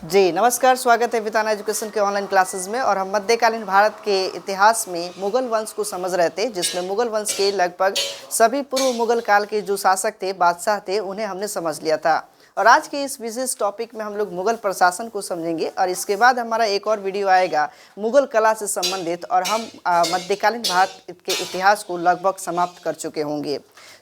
जी नमस्कार, स्वागत है विताना एजुकेशन के ऑनलाइन क्लासेस में। और हम मध्यकालीन भारत के इतिहास में मुगल वंश को समझ रहे थे, जिसमें मुगल वंश के लगभग सभी पूर्व मुगल काल के जो शासक थे, बादशाह थे, उन्हें हमने समझ लिया था। और आज के इस विशेष टॉपिक में हम लोग मुगल प्रशासन को समझेंगे और इसके बाद हमारा एक और वीडियो आएगा मुगल कला से संबंधित, और हम मध्यकालीन भारत के इतिहास को लगभग समाप्त कर चुके होंगे।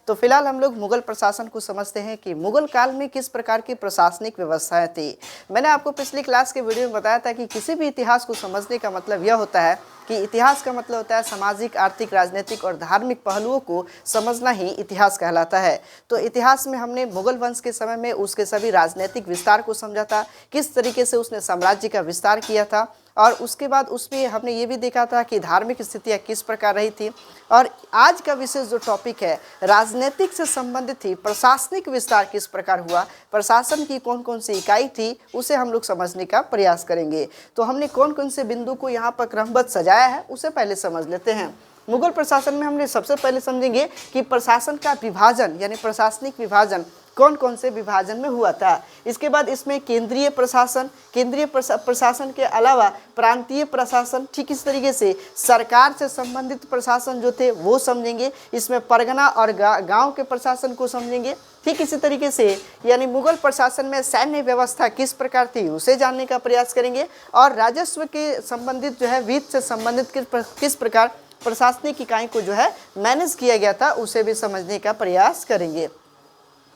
तो फिलहाल हम लोग मुगल प्रशासन को समझते हैं कि मुगल काल में किस प्रकार की प्रशासनिक व्यवस्थाएं थी। मैंने आपको पिछली क्लास के वीडियो में बताया था कि किसी भी इतिहास को समझने का मतलब यह होता है कि इतिहास का मतलब होता है सामाजिक, आर्थिक, राजनीतिक और धार्मिक पहलुओं को समझना ही इतिहास कहलाता है। तो इतिहास में हमने मुगल वंश के समय में उसके सभी राजनीतिक विस्तार को समझा था, किस तरीके से उसने साम्राज्य का विस्तार किया था, और उसके बाद उसमें हमने ये भी देखा था कि धार्मिक स्थितियाँ किस प्रकार रही थी। और आज का विशेष जो टॉपिक है राजनीतिक से संबंधित थी, प्रशासनिक विस्तार किस प्रकार हुआ, प्रशासन की कौन कौन सी इकाई थी, उसे हम लोग समझने का प्रयास करेंगे। तो हमने कौन कौन से बिंदु को यहाँ पर क्रमबद्ध सजाया है उसे पहले समझ लेते हैं। मुगल प्रशासन में हमने सबसे पहले समझेंगे कि प्रशासन का विभाजन यानी प्रशासनिक विभाजन कौन कौन से विभाजन में हुआ था। इसके बाद इसमें केंद्रीय प्रशासन, प्रशासन के अलावा प्रांतीय प्रशासन, ठीक इस तरीके से सरकार से संबंधित प्रशासन जो थे वो समझेंगे। इसमें परगना और गांव के प्रशासन को समझेंगे। ठीक इसी तरीके से यानी मुगल प्रशासन में सैन्य व्यवस्था किस प्रकार थी उसे जानने का प्रयास करेंगे। और राजस्व के संबंधित जो है, वित्त से संबंधित किस प्रकार प्रशासनिक इकाई को जो है मैनेज किया गया था उसे भी समझने का प्रयास करेंगे।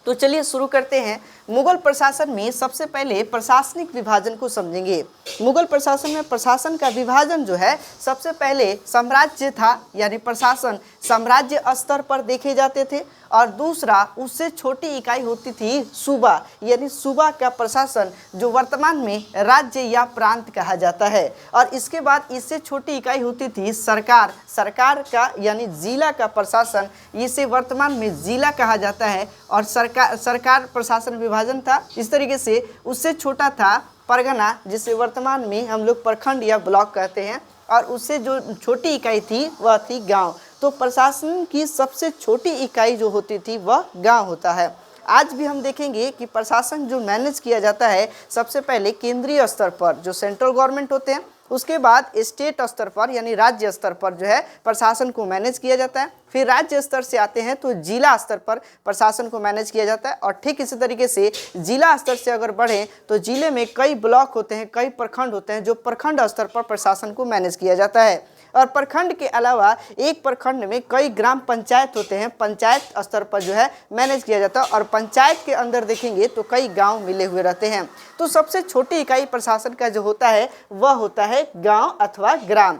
तो चलिए शुरू करते हैं। मुगल प्रशासन में सबसे पहले प्रशासनिक विभाजन को समझेंगे। मुगल प्रशासन में प्रशासन का विभाजन जो है, सबसे पहले साम्राज्य था यानी प्रशासन साम्राज्य स्तर पर देखे जाते थे, और दूसरा उससे छोटी इकाई होती थी सूबा यानी सूबा का प्रशासन जो वर्तमान में राज्य या प्रांत कहा जाता है। और इसके बाद इससे छोटी इकाई होती थी सरकार, सरकार का यानी जिला का प्रशासन, इसे वर्तमान में जिला कहा जाता है। और सरकार प्रशासन विभाजन था। इस तरीके से उससे छोटा था परगना, जिसे वर्तमान में हम लोग प्रखंड या ब्लॉक कहते हैं, और उससे जो छोटी इकाई थी वह थी गांव। तो प्रशासन की सबसे छोटी इकाई जो होती थी वह गांव होता है। आज भी हम देखेंगे कि प्रशासन जो मैनेज किया जाता है सबसे पहले केंद्रीय स्तर पर जो सेंट्रल गवर्नमेंट होते हैं, उसके बाद स्टेट स्तर पर यानी राज्य स्तर पर जो है प्रशासन को मैनेज किया जाता है। फिर राज्य स्तर से आते हैं तो जिला स्तर पर प्रशासन को मैनेज किया जाता है। और ठीक इसी तरीके से जिला स्तर से अगर बढ़ें तो जिले में कई ब्लॉक होते हैं, कई प्रखंड होते हैं, जो प्रखंड स्तर पर प्रशासन को मैनेज किया जाता है। और प्रखंड के अलावा एक प्रखंड में कई ग्राम पंचायत होते हैं, पंचायत स्तर पर जो है मैनेज किया जाता है। और पंचायत के अंदर देखेंगे तो कई गांव मिले हुए रहते हैं। तो सबसे छोटी इकाई प्रशासन का जो होता है वह होता है गांव अथवा ग्राम।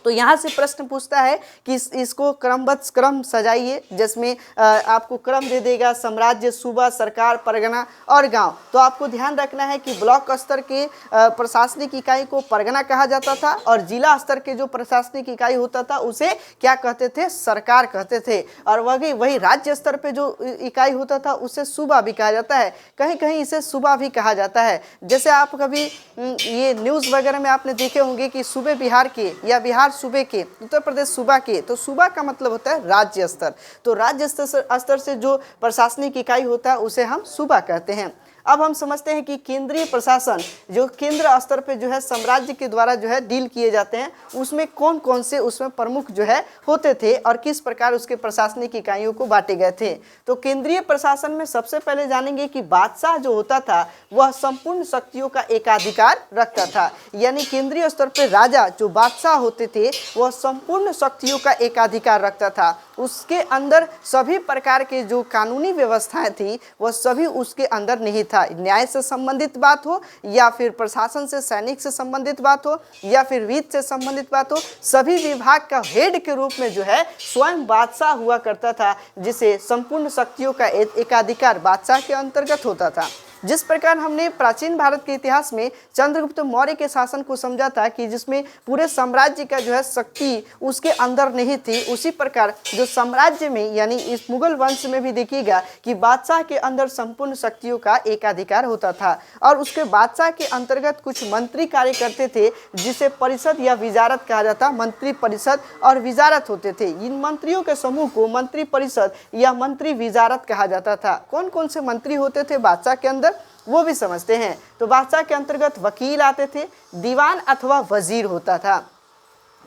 तो यहाँ से प्रश्न पूछता है कि इसको क्रम सजाइए, जिसमें आपको क्रम दे देगा साम्राज्य, सूबा, सरकार, परगना और गांव। तो आपको ध्यान रखना है कि ब्लॉक स्तर के प्रशासनिक इकाई को परगना कहा जाता था, और जिला स्तर के जो प्रशासनिक इकाई होता था उसे क्या कहते थे, सरकार कहते थे। और वही राज्य स्तर पे जो इकाई होता था उसे सूबा भी कहा जाता है, कहीं कहीं इसे सूबा भी कहा जाता है। जैसे आप कभी ये न्यूज़ वगैरह में आपने देखे होंगे कि सूबे बिहार के या बिहार सूबे के, उत्तर प्रदेश सूबा के, तो सूबा का मतलब होता है राज्य स्तर। तो राज्य स्तर से जो प्रशासनिक इकाई होता है उसे हम सूबा कहते हैं। अब हम समझते हैं कि केंद्रीय प्रशासन जो केंद्र स्तर पे जो है साम्राज्य के द्वारा जो है डील किए जाते हैं, उसमें कौन कौन से उसमें प्रमुख जो है होते थे और किस प्रकार उसके प्रशासनिक इकाइयों को बांटे गए थे। तो केंद्रीय प्रशासन में सबसे पहले जानेंगे कि बादशाह जो होता था वह संपूर्ण शक्तियों का एकाधिकार रखता था। यानी केंद्रीय स्तर पर राजा जो बादशाह होते थे वह संपूर्ण शक्तियों का एकाधिकार रखता था। उसके अंदर सभी प्रकार के जो कानूनी व्यवस्थाएं थी वह सभी उसके अंदर नहीं था। न्याय से संबंधित बात हो या फिर प्रशासन से, सैनिक से संबंधित बात हो या फिर वित्त से संबंधित बात हो, सभी विभाग का हेड के रूप में जो है स्वयं बादशाह हुआ करता था, जिसे संपूर्ण शक्तियों का एकाधिकार बादशाह के अंतर्गत होता था। जिस प्रकार हमने प्राचीन भारत के इतिहास में चंद्रगुप्त मौर्य के शासन को समझा था कि जिसमें पूरे साम्राज्य का जो है शक्ति उसके अंदर नहीं थी, उसी प्रकार जो साम्राज्य में यानी इस मुगल वंश में भी देखिएगा कि बादशाह के अंदर संपूर्ण शक्तियों का एकाधिकार होता था। और उसके बादशाह के अंतर्गत कुछ मंत्री कार्य करते थे जिसे परिषद या विजारत कहा जाता। मंत्री परिषद और विजारत होते थे। इन मंत्रियों के समूह को मंत्री परिषद या मंत्री विजारत कहा जाता था। कौन कौन से मंत्री होते थे बादशाह के अंदर? वो भी समझते हैं। तो बादशाह के अंतर्गत वकील आते थे, दीवान अथवा वजीर होता था।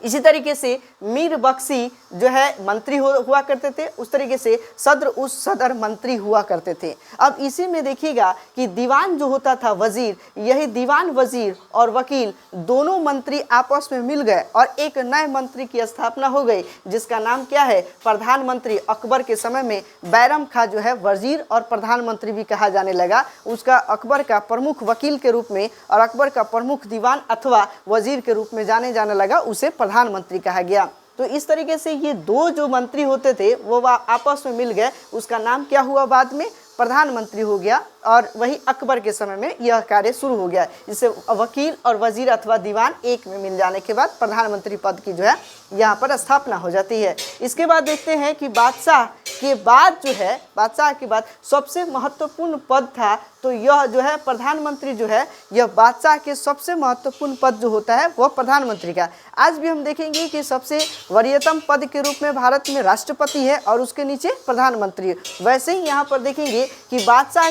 इसी तरीके से मीर बख्शी जो है मंत्री हुआ करते थे, उस तरीके से सदर उस सदर मंत्री हुआ करते थे। अब इसी में देखिएगा कि दीवान जो होता था वजीर, यही दीवान वजीर और वकील दोनों मंत्री आपस में मिल गए और एक नए मंत्री की स्थापना हो गई, जिसका नाम क्या है, प्रधानमंत्री। अकबर के समय में बैरम खां जो है वजीर और प्रधानमंत्री भी कहा जाने लगा, उसका अकबर का प्रमुख वकील के रूप में और अकबर का प्रमुख दीवान अथवा वजीर के रूप में जाने लगा, उसे प्रधानमंत्री कहा गया। तो इस तरीके से ये दो जो मंत्री होते थे वो आपस में मिल गए, उसका नाम क्या हुआ, बाद में प्रधानमंत्री हो गया। और वही अकबर के समय में यह कार्य शुरू हो गया, जिससे वकील और वजीर अथवा दीवान एक में मिल जाने के बाद प्रधानमंत्री पद की जो है यहाँ पर स्थापना हो जाती है। इसके बाद देखते हैं कि बादशाह के बाद जो है, बादशाह के बाद सबसे महत्वपूर्ण पद था, तो यह जो है प्रधानमंत्री जो है, यह बादशाह के सबसे महत्वपूर्ण पद जो होता है वह प्रधानमंत्री का। आज भी हम देखेंगे कि सबसे वरीयतम पद के रूप में भारत में राष्ट्रपति है और उसके नीचे प्रधानमंत्री। वैसे ही यहाँ पर देखेंगे कि बादशाह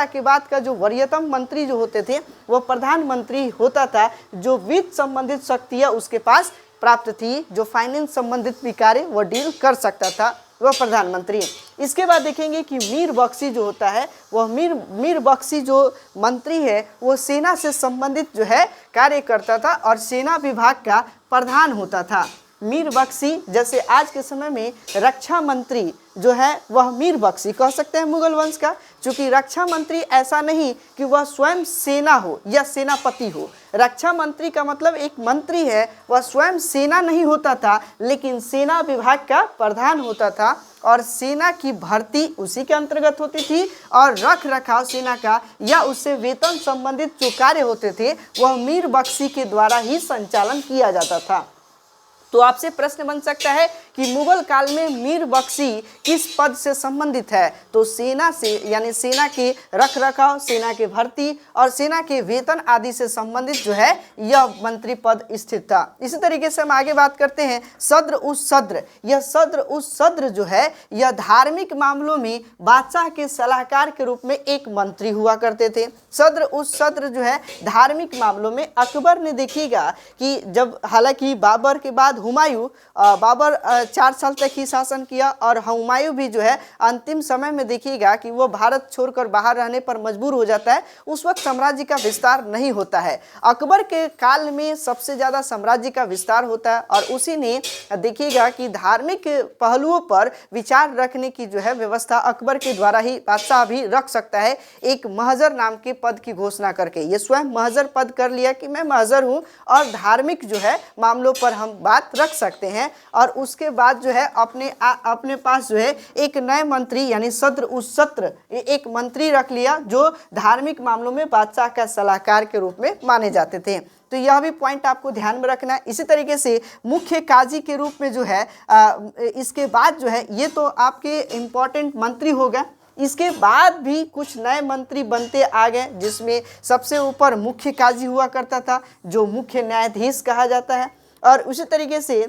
के बाद का जो वरीयतम मंत्री जो होते थे वो प्रधानमंत्री होता था। जो वित्त संबंधित शक्तियाँ उसके पास प्राप्त थी, जो फाइनेंस संबंधित भी कार्य वो डील कर सकता था, वह प्रधानमंत्री। इसके बाद देखेंगे कि मीर बख्शी जो होता है, वह मीर बख्शी जो मंत्री है वो सेना से संबंधित जो है कार्य करता था और सेना विभाग का प्रधान होता था। मीर बख्शी, जैसे आज के समय में रक्षा मंत्री जो है वह मीर बख्शी कह सकते हैं मुगल वंश का, क्योंकि रक्षा मंत्री ऐसा नहीं कि वह स्वयं सेना हो या सेनापति हो। रक्षा मंत्री का मतलब एक मंत्री है, वह स्वयं सेना नहीं होता था, लेकिन सेना विभाग का प्रधान होता था और सेना की भर्ती उसी के अंतर्गत होती थी और रख रखाव सेना का या उससे वेतन संबंधित जो कार्य होते थे वह मीर बख्शी के द्वारा ही संचालन किया जाता था। तो आपसे प्रश्न बन सकता है कि मुगल काल में मीर बख्शी किस पद से संबंधित है, तो सेना से, यानी सेना के रख रखाव, सेना के भर्ती और सेना के वेतन आदि से संबंधित जो है यह मंत्री पद स्थित था। इसी तरीके से हम आगे बात करते हैं सद्र उस सद्र। यह सद्र उस सद्र जो है यह धार्मिक मामलों में बादशाह के सलाहकार के रूप में एक मंत्री हुआ करते थे। सद्र उस सद्र जो है धार्मिक मामलों में, अकबर ने देखिएगा कि जब, हालांकि बाबर के बाद हुमायूं, बाबर 4 साल तक ही शासन किया और हुमायूं भी जो है अंतिम समय में देखिएगा कि वो भारत छोड़कर बाहर रहने पर मजबूर हो जाता है। उस वक्त साम्राज्य का विस्तार नहीं होता है। अकबर के काल में सबसे ज़्यादा साम्राज्य का विस्तार होता है और उसी ने देखिएगा कि धार्मिक पहलुओं पर विचार रखने की जो है व्यवस्था अकबर के द्वारा ही बादशाह भी रख सकता है, एक महजर नाम के पद की घोषणा करके। ये स्वयं महजर पद कर लिया कि मैं महजर हूँ और धार्मिक जो है मामलों पर हम बात रख सकते हैं। और उसके बाद जो है अपने पास जो है एक नए मंत्री यानी सद्र उस सत्र, एक मंत्री रख लिया जो धार्मिक मामलों में बादशाह का सलाहकार के रूप में माने जाते थे। तो यह भी पॉइंट आपको ध्यान में रखना है। इसी तरीके से मुख्य काजी के रूप में जो है इसके बाद जो है, ये तो आपके इम्पोर्टेंट मंत्री हो गए। इसके बाद भी कुछ नए मंत्री बनते आ गए, जिसमें सबसे ऊपर मुख्य काजी हुआ करता था जो मुख्य न्यायाधीश कहा जाता है। और उसी तरीके से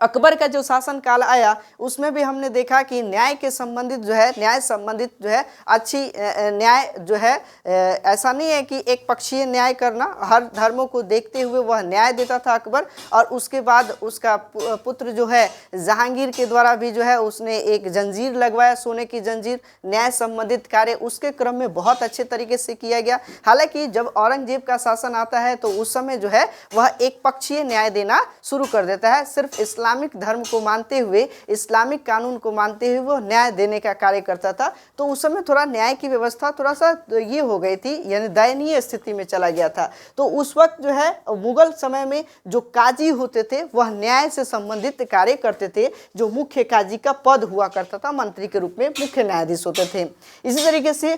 अकबर का जो शासन काल आया उसमें भी हमने देखा कि न्याय के संबंधित जो है, न्याय संबंधित जो है अच्छी न्याय जो है, ऐसा नहीं है कि एक पक्षीय न्याय करना, हर धर्मों को देखते हुए वह न्याय देता था अकबर। और उसके बाद उसका पुत्र जो है जहांगीर के द्वारा भी जो है उसने एक जंजीर लगवाया, सोने की जंजीर। न्याय संबंधित कार्य उसके क्रम में बहुत अच्छे तरीके से किया गया। हालांकि जब औरंगजेब का शासन आता है तो उस समय जो है वह एक पक्षीय न्याय देना शुरू कर देता है, सिर्फ इस्लामिक धर्म को मानते हुए, इस्लामिक कानून को मानते हुए वो न्याय देने का कार्य करता था। तो उस समय थोड़ा न्याय की व्यवस्था थोड़ा सा ये हो गई थी, यानी दयनीय स्थिति में चला गया था। तो उस वक्त जो है मुगल समय में जो काजी होते थे वह न्याय से संबंधित कार्य करते थे, जो मुख्य काजी का पद हुआ करता था, मंत्री के रूप में मुख्य न्यायाधीश होते थे। इसी तरीके से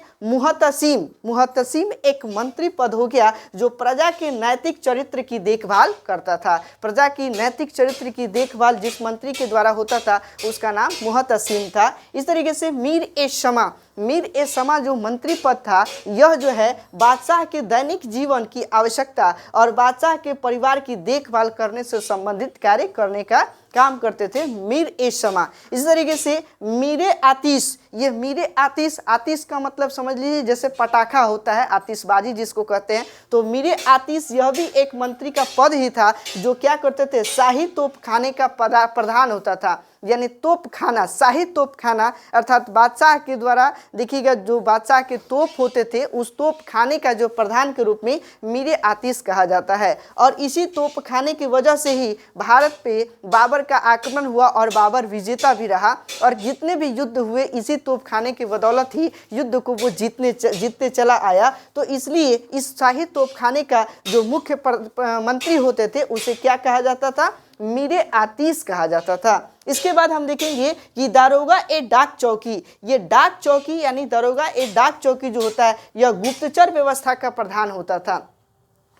मुहतसिम एक मंत्री पद हो गया जो प्रजा के नैतिक चरित्र की देखभाल करता था। प्रजा की नैतिक चरित्र की देखभाल जिस मंत्री के द्वारा होता था उसका नाम मुहतसिम था। इस तरीके से मीर ए शमा मीर ए समा जो मंत्री पद था यह जो है बादशाह के दैनिक जीवन की आवश्यकता और बादशाह के परिवार की देखभाल करने से संबंधित कार्य करने का काम करते थे मीर ए समा। इस तरीके से मीरे आतिश, ये मीरे आतिश, आतिश का मतलब समझ लीजिए जैसे पटाखा होता है, आतिशबाजी जिसको कहते हैं, तो मीरे आतिश यह भी एक मंत्री का पद ही था जो क्या करते थे, शाही तोप खाने का प्रधान होता था। यानी तोप खाना, शाही तोप खाना अर्थात बादशाह के द्वारा देखिएगा जो बादशाह के तोप होते थे उस तोप खाने का जो प्रधान के रूप में मीरे आतिश कहा जाता है। और इसी तोप खाने की वजह से ही भारत पे बाबर का आक्रमण हुआ और बाबर विजेता भी रहा और जितने भी युद्ध हुए इसी तोप खाने की बदौलत ही युद्ध को वो जीतते चला आया। तो इसलिए इस शाही तोप खाने का जो मुख्य मंत्री होते थे उसे क्या कहा जाता था, मीरे आतिश कहा जाता था। इसके बाद हम देखेंगे कि दारोगा ए डाक चौकी, ये डाक चौकी यानी दारोगा ए डाक चौकी जो होता है यह गुप्तचर व्यवस्था का प्रधान होता था।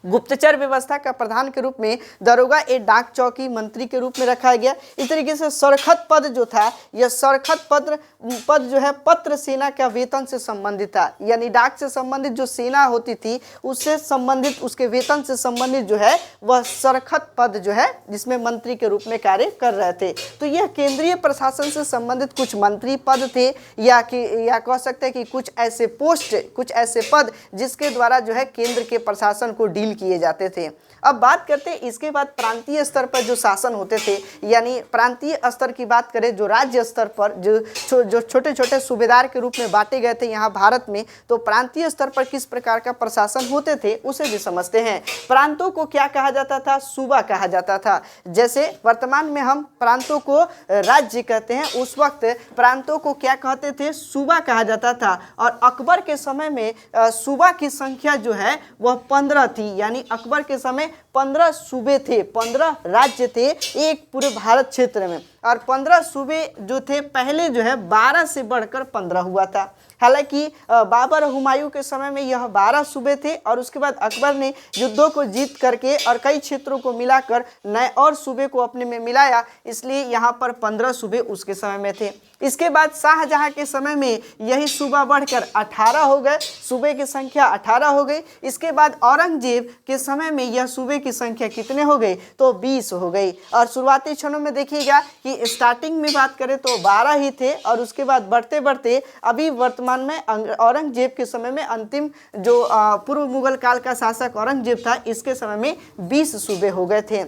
गुप्तचर व्यवस्था का प्रधान के रूप में दरोगा ए डाक चौकी मंत्री के रूप में रखा गया। इस तरीके से सरखत पद जो था यह सरखत पद जो है पत्र सेना का वेतन से संबंधित था, यानी डाक से संबंधित जो सेना होती थी उससे संबंधित उसके वेतन से संबंधित जो है वह सरखत पद जो है जिसमें मंत्री के रूप में कार्य कर रहे थे। तो यह केंद्रीय प्रशासन से संबंधित कुछ मंत्री पद थे या कह सकते हैं कि कुछ ऐसे पोस्ट, कुछ ऐसे पद जिसके द्वारा जो है केंद्र के प्रशासन को डील किए जाते थे। अब बात करते हैं इसके बाद प्रांतीय स्तर पर जो शासन होते थे, यानी प्रांतीय स्तर की बात करें जो राज्य स्तर पर जो छोटे छोटे सूबेदार के रूप में बांटे गए थे यहाँ भारत में, तो प्रांतीय स्तर पर किस प्रकार का प्रशासन होते थे उसे भी समझते हैं। प्रांतों को क्या कहा जाता था, सूबा कहा जाता था। जैसे वर्तमान में हम प्रांतों को राज्य कहते हैं, उस वक्त प्रांतों को क्या कहते थे, सूबा कहा जाता था। और अकबर के समय में सूबा की संख्या जो है वह 15 थी, यानी अकबर के समय 15 सूबे थे, 15 राज्य थे एक पूरे भारत क्षेत्र में। और 15 सूबे जो थे पहले जो है 12 से बढ़कर 15 हुआ था। हालांकि बाबर और हुमायूं के समय में यह 12 सूबे थे और उसके बाद अकबर ने युद्धों को जीत करके और कई क्षेत्रों को मिलाकर नए और सूबे को अपने में मिलाया, इसलिए यहाँ पर 15 सूबे उसके समय में थे। इसके बाद शाहजहां के समय में यही सूबा बढ़कर 18 हो गए, सूबे की संख्या 18 हो गई। इसके बाद औरंगजेब के समय में यह सूबे की संख्या कितने हो गई, तो 20 हो गई। और शुरुआती क्षणों में देखिएगा कि स्टार्टिंग में बात करें तो 12 ही थे और उसके बाद बढ़ते बढ़ते अभी वर्तमान में औरंगजेब के समय में अंतिम जो पूर्व मुगल काल का शासक औरंगजेब था इसके समय में 20 सूबे हो गए थे।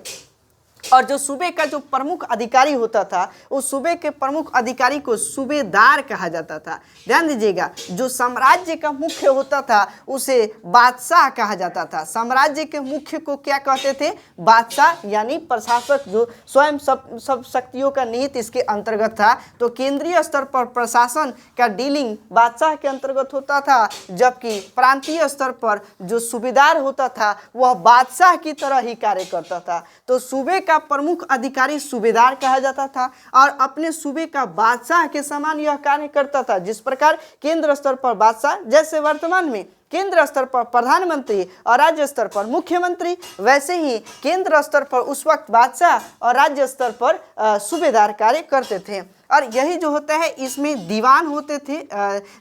और जो सूबे का जो प्रमुख अधिकारी होता था उस सूबे के प्रमुख अधिकारी को सूबेदार कहा जाता था। ध्यान दीजिएगा, जो साम्राज्य का मुख्य होता था उसे बादशाह कहा जाता था। साम्राज्य के मुख्य को क्या कहते थे, बादशाह, यानी प्रशासक जो स्वयं सब शक्तियों का निहित इसके अंतर्गत था। तो केंद्रीय स्तर पर प्रशासन का डीलिंग बादशाह के अंतर्गत होता था, जबकि प्रांतीय स्तर पर जो सूबेदार होता था वह बादशाह की तरह ही कार्य करता था। तो सूबे का प्रमुख अधिकारी सूबेदार कहा जाता था और अपने सूबे का बादशाह के समान यह कार्य करता था। जिस प्रकार केंद्र स्तर पर बादशाह, जैसे वर्तमान में केंद्र स्तर पर प्रधानमंत्री और राज्य स्तर पर मुख्यमंत्री, वैसे ही केंद्र स्तर पर उस वक्त बादशाह और राज्य स्तर पर सूबेदार कार्य करते थे। और यही जो होता है इसमें दीवान होते थे।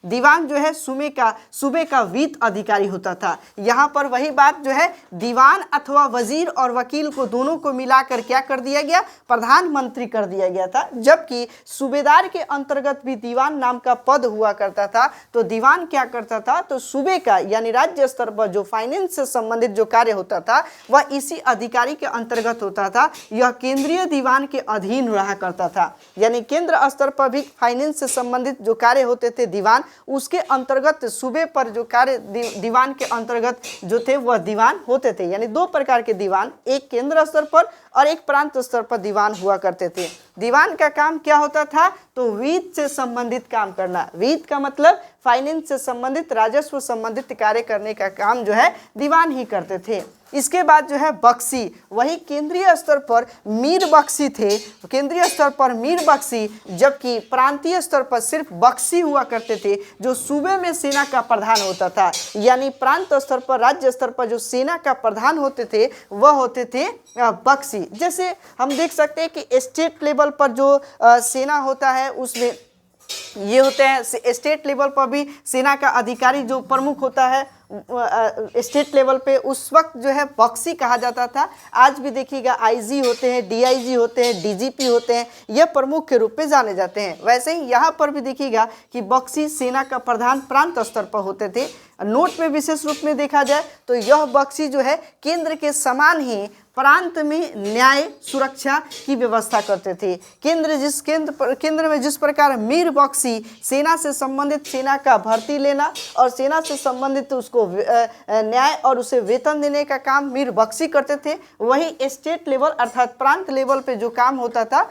दीवान जो है सूबे का वित्त अधिकारी होता था। यहाँ पर वही बात जो है, दीवान अथवा वजीर और वकील को दोनों को मिलाकर क्या कर दिया गया, प्रधानमंत्री कर दिया गया था। जबकि सूबेदार के अंतर्गत भी दीवान नाम का पद हुआ करता था। तो दीवान क्या करता था, तो सूबे का यानी राज्य स्तर पर जो फाइनेंस से संबंधित जो कार्य होता था वह इसी अधिकारी के अंतर्गत होता था। यह केंद्रीय दीवान के अधीन रहा करता था, यानी केंद्र स्तर पर भी फाइनेंस से संबंधित जो कार्य होते थे दीवान, उसके अंतर्गत सूबे पर जो कार्य दीवान के अंतर्गत जो थे वह दीवान होते थे। यानी दो प्रकार के दीवान, एक केंद्र स्तर पर और एक प्रांत स्तर पर दीवान हुआ करते थे। दीवान का काम क्या होता था, तो वित्त से संबंधित काम करना। वित्त का मतलब फाइनेंस से संबंधित, राजस्व संबंधित कार्य करने का काम जो है दीवान ही करते थे। इसके बाद जो है बख्शी, वही केंद्रीय स्तर पर मीर बख्शी थे, केंद्रीय स्तर पर मीर बख्शी, जबकि प्रांतीय स्तर पर सिर्फ बख्शी हुआ करते थे जो सूबे में सेना का प्रधान होता था। यानी प्रांत स्तर पर, राज्य स्तर पर जो सेना का प्रधान होते थे वह होते थे बख्शी। जैसे हम देख सकते हैं कि स्टेट लेवल पर जो सेना होता है उसमें ये होते हैं। स्टेट लेवल पर भी सेना का अधिकारी जो प्रमुख होता है स्टेट लेवल पे उस वक्त जो है बख्शी कहा जाता था। आज भी देखिएगा आईजी होते हैं, डीआईजी होते हैं, डीजीपी होते हैं, यह प्रमुख के रूप में जाने जाते हैं। वैसे ही यहाँ पर भी देखिएगा कि बख्शी सेना का प्रधान प्रांत स्तर पर होते थे। नोट में विशेष रूप में देखा जाए तो यह बख्शी जो है केंद्र के समान ही प्रांत में न्याय सुरक्षा की व्यवस्था करते थे। केंद्र में जिस प्रकार मीर बख्शी सेना से संबंधित सेना का भर्ती लेना और सेना से संबंधित उसको न्याय और उसे वेतन देने का काम मीर बख्शी करते थे, वही स्टेट लेवल अर्थात प्रांत लेवल पे जो काम होता था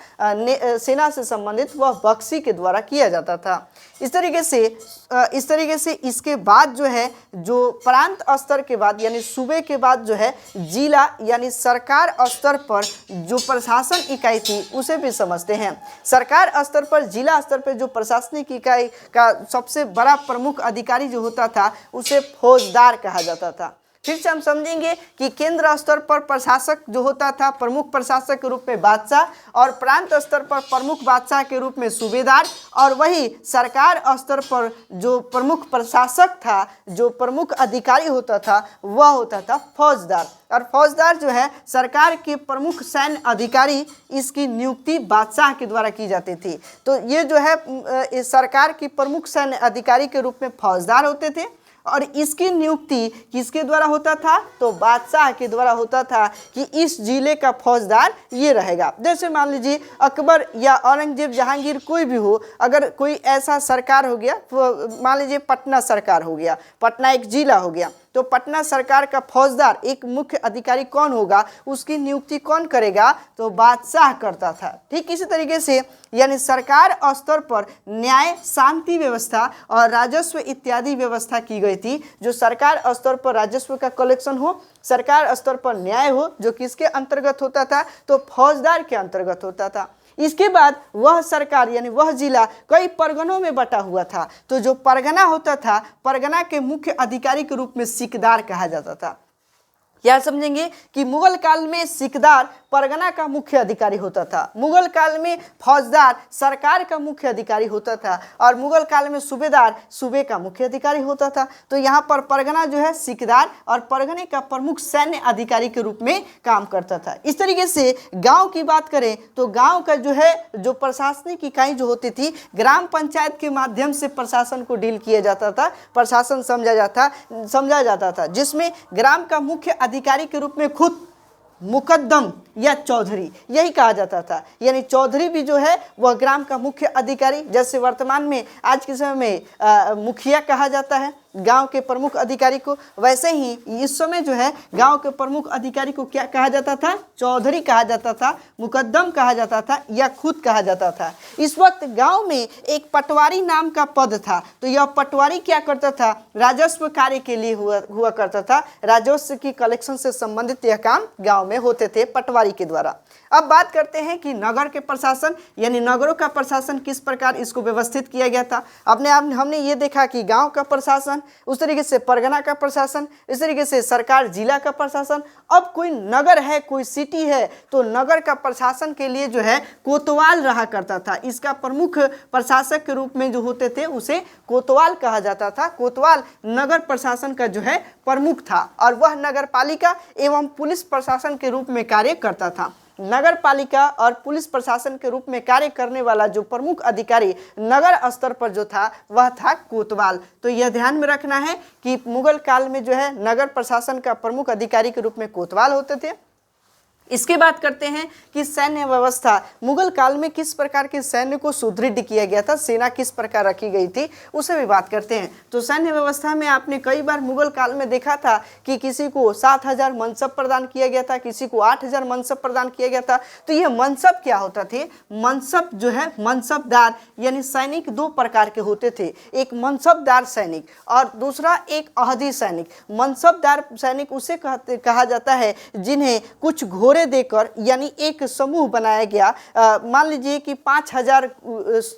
सेना से संबंधित वह बख्शी के द्वारा किया जाता था। इस तरीके से इसके बाद जो है जो प्रांत स्तर के बाद यानी सूबे के बाद जो है जिला यानी सरकार स्तर पर जो प्रशासन इकाई थी उसे भी समझते हैं। सरकार स्तर पर जिला स्तर पर जो प्रशासनिक इकाई का सबसे बड़ा प्रमुख अधिकारी जो होता था उसे फौजदार कहा जाता था। फिर से हम समझेंगे कि केंद्र स्तर पर प्रशासक जो होता था प्रमुख प्रशासक के रूप में बादशाह और प्रांत स्तर पर प्रमुख बादशाह के रूप में सूबेदार, और वही सरकार स्तर पर जो प्रमुख प्रशासक था जो प्रमुख अधिकारी होता था वह होता था फौजदार। और फौजदार जो है सरकार के प्रमुख सैन्य अधिकारी, इसकी नियुक्ति बादशाह के द्वारा की जाती थी। तो ये जो है सरकार की प्रमुख सैन्य अधिकारी के रूप में फौजदार होते थे और इसकी नियुक्ति किसके द्वारा होता था तो बादशाह के द्वारा होता था कि इस जिले का फौजदार ये रहेगा। जैसे मान लीजिए अकबर या औरंगजेब जहांगीर कोई भी हो, अगर कोई ऐसा सरकार हो गया, मान लीजिए पटना सरकार हो गया, पटना एक जिला हो गया, तो पटना सरकार का फौजदार एक मुख्य अधिकारी कौन होगा, उसकी नियुक्ति कौन करेगा तो बादशाह करता था। ठीक इसी तरीके से यानी सरकार स्तर पर न्याय, शांति व्यवस्था और राजस्व इत्यादि व्यवस्था की गई थी। जो सरकार स्तर पर राजस्व का कलेक्शन हो, सरकार स्तर पर न्याय हो, जो किसके अंतर्गत होता था तो फौजदार के अंतर्गत होता था। इसके बाद वह सरकार यानी वह जिला कई परगनों में बटा हुआ था। तो जो परगना होता था, परगना के मुख्य अधिकारी के रूप में सिकदार कहा जाता था। यह समझेंगे कि मुगल काल में सिकदार परगना का मुख्य अधिकारी होता था, मुगल काल में फौजदार सरकार का मुख्य अधिकारी होता था और मुगल काल में सूबेदार सूबे का मुख्य अधिकारी होता था। तो यहाँ पर परगना जो है सिकदार और परगने का प्रमुख सैन्य अधिकारी के रूप में काम करता था। इस तरीके से गांव की बात करें तो गांव का जो है जो प्रशासनिक इकाई जो होती थी, ग्राम पंचायत के माध्यम से प्रशासन को डील किया जाता था, प्रशासन समझा जाता था, जिसमें ग्राम का मुख्य अधिकारी के रूप में खुद मुकद्दम या चौधरी यही कहा जाता था। यानी चौधरी भी जो है वह ग्राम का मुख्य अधिकारी, जैसे वर्तमान में आज के समय में मुखिया कहा जाता है गांव के प्रमुख अधिकारी को, वैसे ही इस समय जो है गांव के प्रमुख अधिकारी को क्या कहा जाता था, चौधरी कहा जाता था, मुकद्दम कहा जाता था या खुद कहा जाता था। इस वक्त गांव में एक पटवारी नाम का पद था। तो यह पटवारी क्या करता था, राजस्व कार्य के लिए हुआ करता था। राजस्व की कलेक्शन से संबंधित यह काम गाँव में होते थे पटवारी के द्वारा। अब बात करते हैं कि नगर के प्रशासन यानी नगरों का प्रशासन किस प्रकार इसको व्यवस्थित किया गया था। हमने ये देखा कि गांव का प्रशासन, उस तरीके से परगना का प्रशासन, इस तरीके से सरकार जिला का प्रशासन। अब कोई नगर है, कोई सिटी है, तो नगर का प्रशासन के लिए जो है कोतवाल रहा करता था। इसका प्रमुख प्रशासक के रूप में जो होते थे उसे कोतवाल कहा जाता था। कोतवाल नगर प्रशासन का जो है प्रमुख था और वह नगर पालिका एवं पुलिस प्रशासन के रूप में कार्य करता था। नगर पालिका और पुलिस प्रशासन के रूप में कार्य करने वाला जो प्रमुख अधिकारी नगर स्तर पर जो था वह था कोतवाल। तो यह ध्यान में रखना है कि मुगल काल में जो है नगर प्रशासन का प्रमुख अधिकारी के रूप में कोतवाल होते थे। इसके बात करते हैं कि सैन्य व्यवस्था मुगल काल में किस प्रकार के सैन्य को सुदृढ़ किया गया था, सेना किस प्रकार रखी गई थी, उसे भी बात करते हैं। तो सैन्य व्यवस्था में आपने कई बार मुगल काल में देखा था कि किसी को 7,000 मनसब प्रदान किया गया था, किसी को 8,000 मनसब प्रदान किया गया था। तो यह मनसब क्या होता थे, मनसब जो है मनसबदार यानी सैनिक दो प्रकार के होते थे, एक मनसबदार सैनिक और दूसरा एक अहदी सैनिक। मनसबदार सैनिक उसे कहा जाता है जिन्हें कुछ घोड़े घोड़े देकर, यानी एक समूह बनाया गया। मान लीजिए कि 5000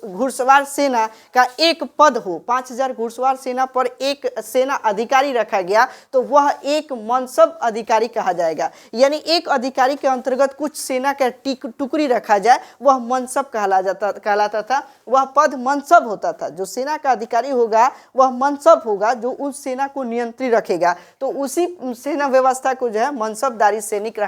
घुड़सवार सेना का एक पद हो, 5000 घुड़सवार सेना पर एक सेना अधिकारी रखा गया, तो वह एक मनसब अधिकारी कहा जाएगा। यानी एक अधिकारी के अंतर्गत कुछ सेना का टुकड़ी रखा जाए, वह मनसब कहलाता था। वह पद मनसब होता था। जो सेना का अधिकारी होगा वह मनसब होगा, जो उस सेना को नियंत्रित रखेगा। तो उसी सेना व्यवस्था को जो है मनसबदारी सैनिक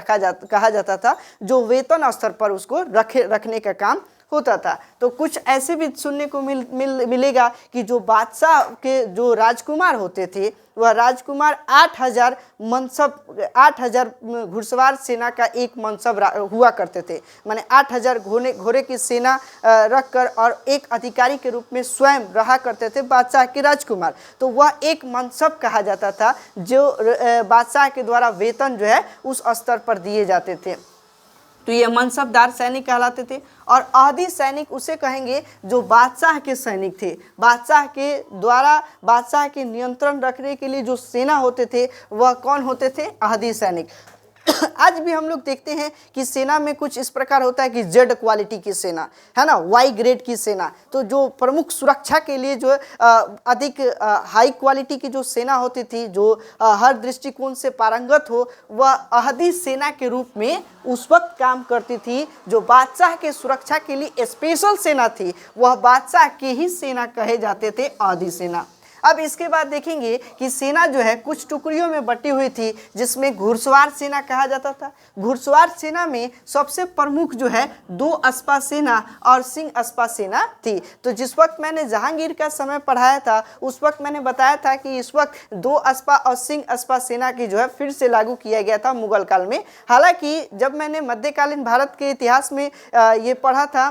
कहा जाता था, जो वेतन स्तर पर उसको रखने का काम होता था। तो कुछ ऐसे भी सुनने को मिलेगा कि जो बादशाह के जो राजकुमार होते थे, वह राजकुमार 8000 घुड़सवार सेना का एक मनसब हुआ करते थे। माने 8000 घोड़े की सेना रखकर और एक अधिकारी के रूप में स्वयं रहा करते थे बादशाह के राजकुमार। तो वह एक मनसब कहा जाता था, जो बादशाह के द्वारा वेतन जो है उस स्तर पर दिए जाते थे। तो ये मनसबदार सैनिक कहलाते थे। और अहदी सैनिक उसे कहेंगे जो बादशाह के सैनिक थे। बादशाह के द्वारा बादशाह के नियंत्रण रखने के लिए जो सेना होते थे वह कौन होते थे? अहदी सैनिक। आज भी हम लोग देखते हैं कि सेना में कुछ इस प्रकार होता है कि जेड क्वालिटी की सेना है ना, वाई ग्रेड की सेना। तो जो प्रमुख सुरक्षा के लिए जो अधिक हाई क्वालिटी की जो सेना होती थी, जो हर दृष्टिकोण से पारंगत हो, वह अहदी सेना के रूप में उस वक्त काम करती थी। जो बादशाह के सुरक्षा के लिए स्पेशल सेना थी, वह बादशाह के ही सेना कहे जाते थे, अहदी सेना। अब इसके बाद देखेंगे कि सेना जो है कुछ टुकड़ियों में बटी हुई थी, जिसमें घुड़सवार सेना कहा जाता था। घुड़सवार सेना में सबसे प्रमुख जो है 2 अस्पा सेना और सिंह अस्पा सेना थी। तो जिस वक्त मैंने जहांगीर का समय पढ़ाया था, उस वक्त मैंने बताया था कि इस वक्त 2 अस्पा और सिंह अस्पा सेना की जो है फिर से लागू किया गया था मुगल काल में। हालांकि जब मैंने मध्यकालीन भारत के इतिहास में ये पढ़ा था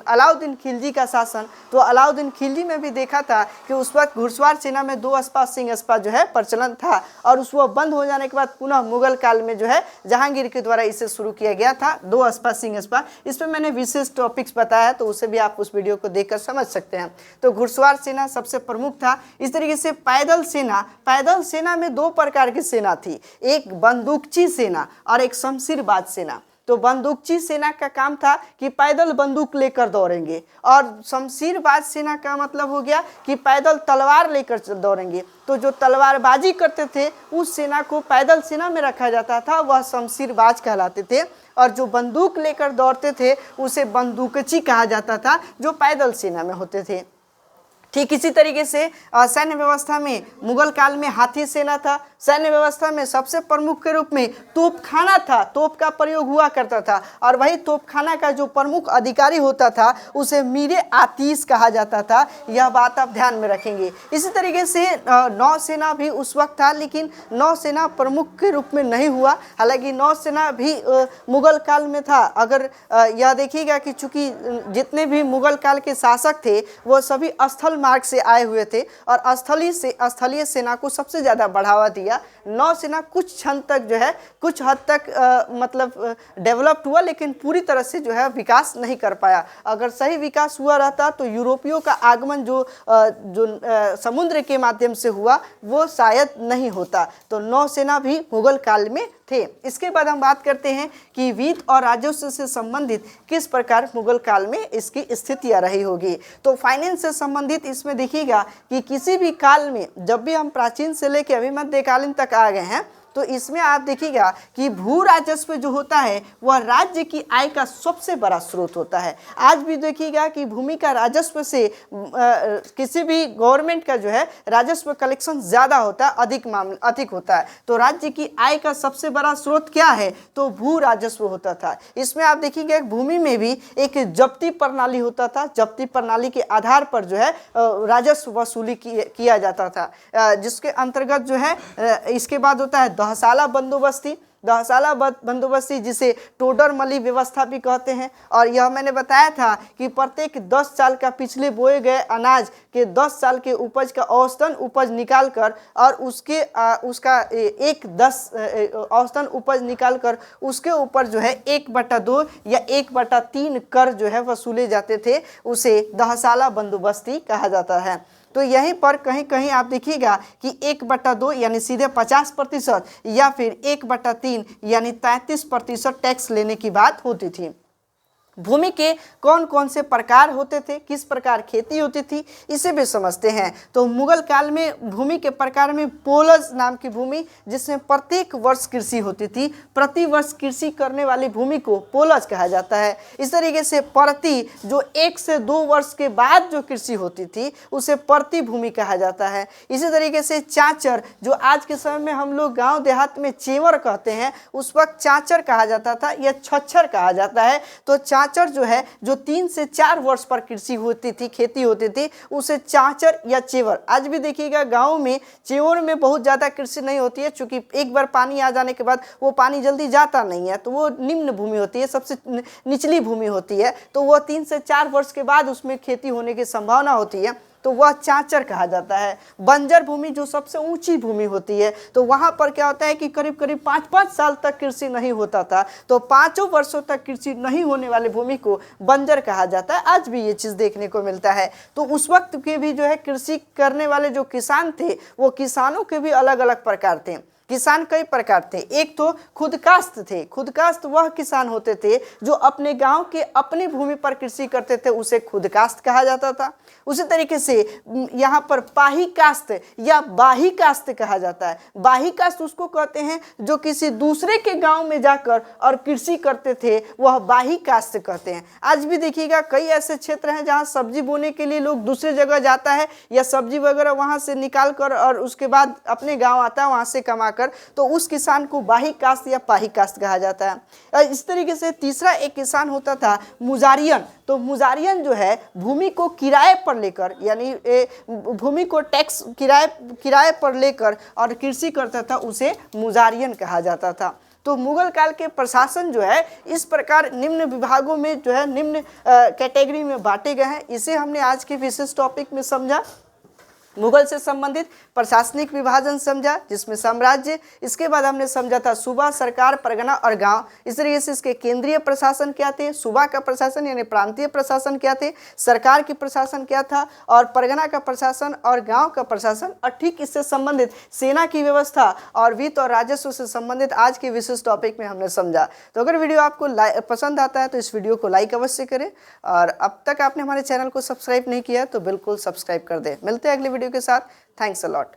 अलाउद्दीन खिलजी का शासन, तो अलाउद्दीन खिलजी में भी देखा था कि उस वक्त घुड़सवार सेना में 2 अस्पा सिंह अस्पा जो है प्रचलन था। और उस वो बंद हो जाने के बाद पुनः मुगल काल में जो है जहांगीर के द्वारा इसे शुरू किया गया था, 2 अस्पा सिंह अस्पा। इस पर मैंने विशेष टॉपिक्स बताया है, तो उसे भी आप उस वीडियो को देखकर समझ सकते हैं। तो घुड़सवार सेना सबसे प्रमुख था। इस तरीके से पैदल सेना में 2 प्रकार की सेना थी, एक बंदूकची सेना और एक शमशीरबाज सेना। तो बंदूकची सेना का काम था कि पैदल बंदूक लेकर दौड़ेंगे, और शमशीरबाज सेना का मतलब हो गया कि पैदल तलवार लेकर दौड़ेंगे। तो जो तलवारबाजी करते थे उस सेना को पैदल सेना में रखा जाता था, वह शमशीरबाज कहलाते थे। और जो बंदूक लेकर दौड़ते थे उसे बंदूकची कहा जाता था, जो पैदल सेना में होते थे। ठीक इसी तरीके से सैन्य व्यवस्था में मुगल काल में हाथी सेना था। सैन्य व्यवस्था में सबसे प्रमुख के रूप में तोपखाना था, तोप का प्रयोग हुआ करता था। और वही तोपखाना का जो प्रमुख अधिकारी होता था उसे मीरे आतिश कहा जाता था। यह बात आप ध्यान में रखेंगे। इसी तरीके से नौसेना भी उस वक्त था, लेकिन नौसेना प्रमुख के रूप में नहीं हुआ। हालांकि नौसेना भी मुगल काल में था। अगर यह देखिएगा कि चूंकि जितने भी मुगल काल के शासक थे वो सभी स्थल मार्ग से आए हुए थे, और स्थलीय सेना को सबसे ज़्यादा बढ़ावा दिया। नौसेना कुछ क्षण तक जो है कुछ हद तक मतलब डेवलप्ड हुआ, लेकिन पूरी तरह से जो है विकास नहीं कर पाया। अगर सही विकास हुआ रहता तो यूरोपियों का आगमन जो समुद्र के माध्यम से हुआ वो शायद नहीं होता। तो नौसेना भी मुगल काल में थे। इसके बाद हम बात करते हैं कि वित्त और राजस्व से संबंधित किस प्रकार मुगल काल में इसकी स्थितियां रही होगी। तो फाइनेंस से संबंधित इसमें देखिएगा कि किसी भी काल में जब भी हम प्राचीन से लेकर अभी मध्यकालीन तक आ गए हैं, तो इसमें आप देखिएगा कि भू राजस्व जो होता है वह राज्य की आय का सबसे बड़ा स्रोत होता है। आज भी देखिएगा कि भूमि का राजस्व से किसी भी गवर्नमेंट का जो है राजस्व कलेक्शन ज़्यादा होता है, अधिक होता है। तो राज्य की आय का सबसे बड़ा स्रोत क्या है? तो भू राजस्व होता था। इसमें आप देखिएगा भूमि में भी एक जब्ती प्रणाली होता था। जब्ती प्रणाली के आधार पर जो है राजस्व वसूली किया जाता था, जिसके अंतर्गत जो है इसके बाद होता है दहसाला बंदोबस्ती, जिसे टोडरमली व्यवस्था भी कहते हैं। और यह मैंने बताया था कि प्रत्येक 10 साल का पिछले बोए गए अनाज के 10 साल के उपज का औसतन उपज निकाल कर और उसका औसतन उपज निकाल कर उसके ऊपर जो है 1/2 या 1/3 कर जो है वसूले जाते थे, उसे दहसाला बंदोबस्ती कहा जाता है। तो यहीं पर कहीं कहीं आप देखिएगा कि 1/2 यानी सीधे 50% या फिर 1/3 यानी 33% टैक्स लेने की बात होती थी। भूमि के कौन कौन से प्रकार होते थे, किस प्रकार खेती होती थी, इसे भी समझते हैं। तो मुगल काल में भूमि के प्रकार में पोलज नाम की भूमि, जिसमें प्रत्येक वर्ष कृषि होती थी, प्रति वर्ष कृषि करने वाली भूमि को पोलज कहा जाता है। इस तरीके से प्रति जो 1 से 2 वर्ष के बाद जो कृषि होती थी उसे प्रति भूमि कहा जाता है। इसी तरीके से चाचर, जो आज के समय में हम लोग गाँव देहात में चेवर कहते हैं, उस वक्त चाचर कहा जाता था या छच्छर कहा जाता है। तो चाचर जो है, जो 3 से 4 वर्ष पर कृषि होती थी, खेती होती थी, उसे चाचर या चेवर। आज भी देखिएगा गाँव में चेवर में बहुत ज़्यादा कृषि नहीं होती है, चूँकि एक बार पानी आ जाने के बाद वो पानी जल्दी जाता नहीं है, तो वो निम्न भूमि होती है, सबसे निचली भूमि होती है। तो वह 3 से 4 वर्ष के बाद उसमें खेती होने की संभावना होती है, तो वह चाचर कहा जाता है। बंजर भूमि जो सबसे ऊंची भूमि होती है, तो वहाँ पर क्या होता है कि करीब करीब 5-5 साल तक कृषि नहीं होता था, तो 5 वर्षों तक कृषि नहीं होने वाली भूमि को बंजर कहा जाता है। आज भी ये चीज़ देखने को मिलता है। तो उस वक्त के भी जो है कृषि करने वाले जो किसान थे, वो किसानों के भी अलग अलग प्रकार थे। किसान कई प्रकार थे। एक तो खुदकास्त थे। खुदकास्त वह किसान होते थे जो अपने गांव के अपनी भूमि पर कृषि करते थे, उसे खुदकास्त कहा जाता था। उसी तरीके से यहाँ पर पाही कास्त या बाही कास्त कहा जाता है। बाही कास्त उसको कहते हैं जो किसी दूसरे के गांव में जाकर और कृषि करते थे, वह बाही कास्त कहते हैं। आज भी देखिएगा कई ऐसे क्षेत्र हैं जहाँ सब्जी बोने के लिए लोग दूसरी जगह जाता है या सब्जी वगैरह वहाँ से निकाल कर और उसके बाद अपने गाँव आता है, वहाँ से कमाकर, तो उस किसान को बाही कास्त या पाही कास्त कहा जाता है। इस तरीके से तीसरा एक किसान होता था मुजारियन। तो मुजारियन जो है भूमि को किराए पर लेकर, यानी भूमि को टैक्स किराए पर लेकर और कृषि करता था, उसे मुजारियन कहा जाता था। तो मुगल काल के प्रशासन जो है इस प्रकार निम्न विभागों में जो है निम्न कैटेगरी में बांटे गए हैं। इसे हमने आज के विशेष टॉपिक में समझा। मुगल से संबंधित प्रशासनिक विभाजन समझा, जिसमें साम्राज्य, इसके बाद हमने समझा था सूबा, सरकार, परगना और गांव। इस तरीके से इसके केंद्रीय प्रशासन क्या थे, सूबा का प्रशासन यानी प्रांतीय प्रशासन क्या थे, सरकार की प्रशासन क्या था, और परगना का प्रशासन और गांव का प्रशासन, और ठीक इससे संबंधित सेना की व्यवस्था और वित्त और राजस्व से संबंधित आज के विशेष टॉपिक में हमने समझा। तो अगर वीडियो आपको पसंद आता है तो इस वीडियो को लाइक अवश्य करें, और अब तक आपने हमारे चैनल को सब्सक्राइब नहीं किया तो बिल्कुल सब्सक्राइब कर दें। मिलते हैं अगले वीडियो के साथ। Thanks a lot.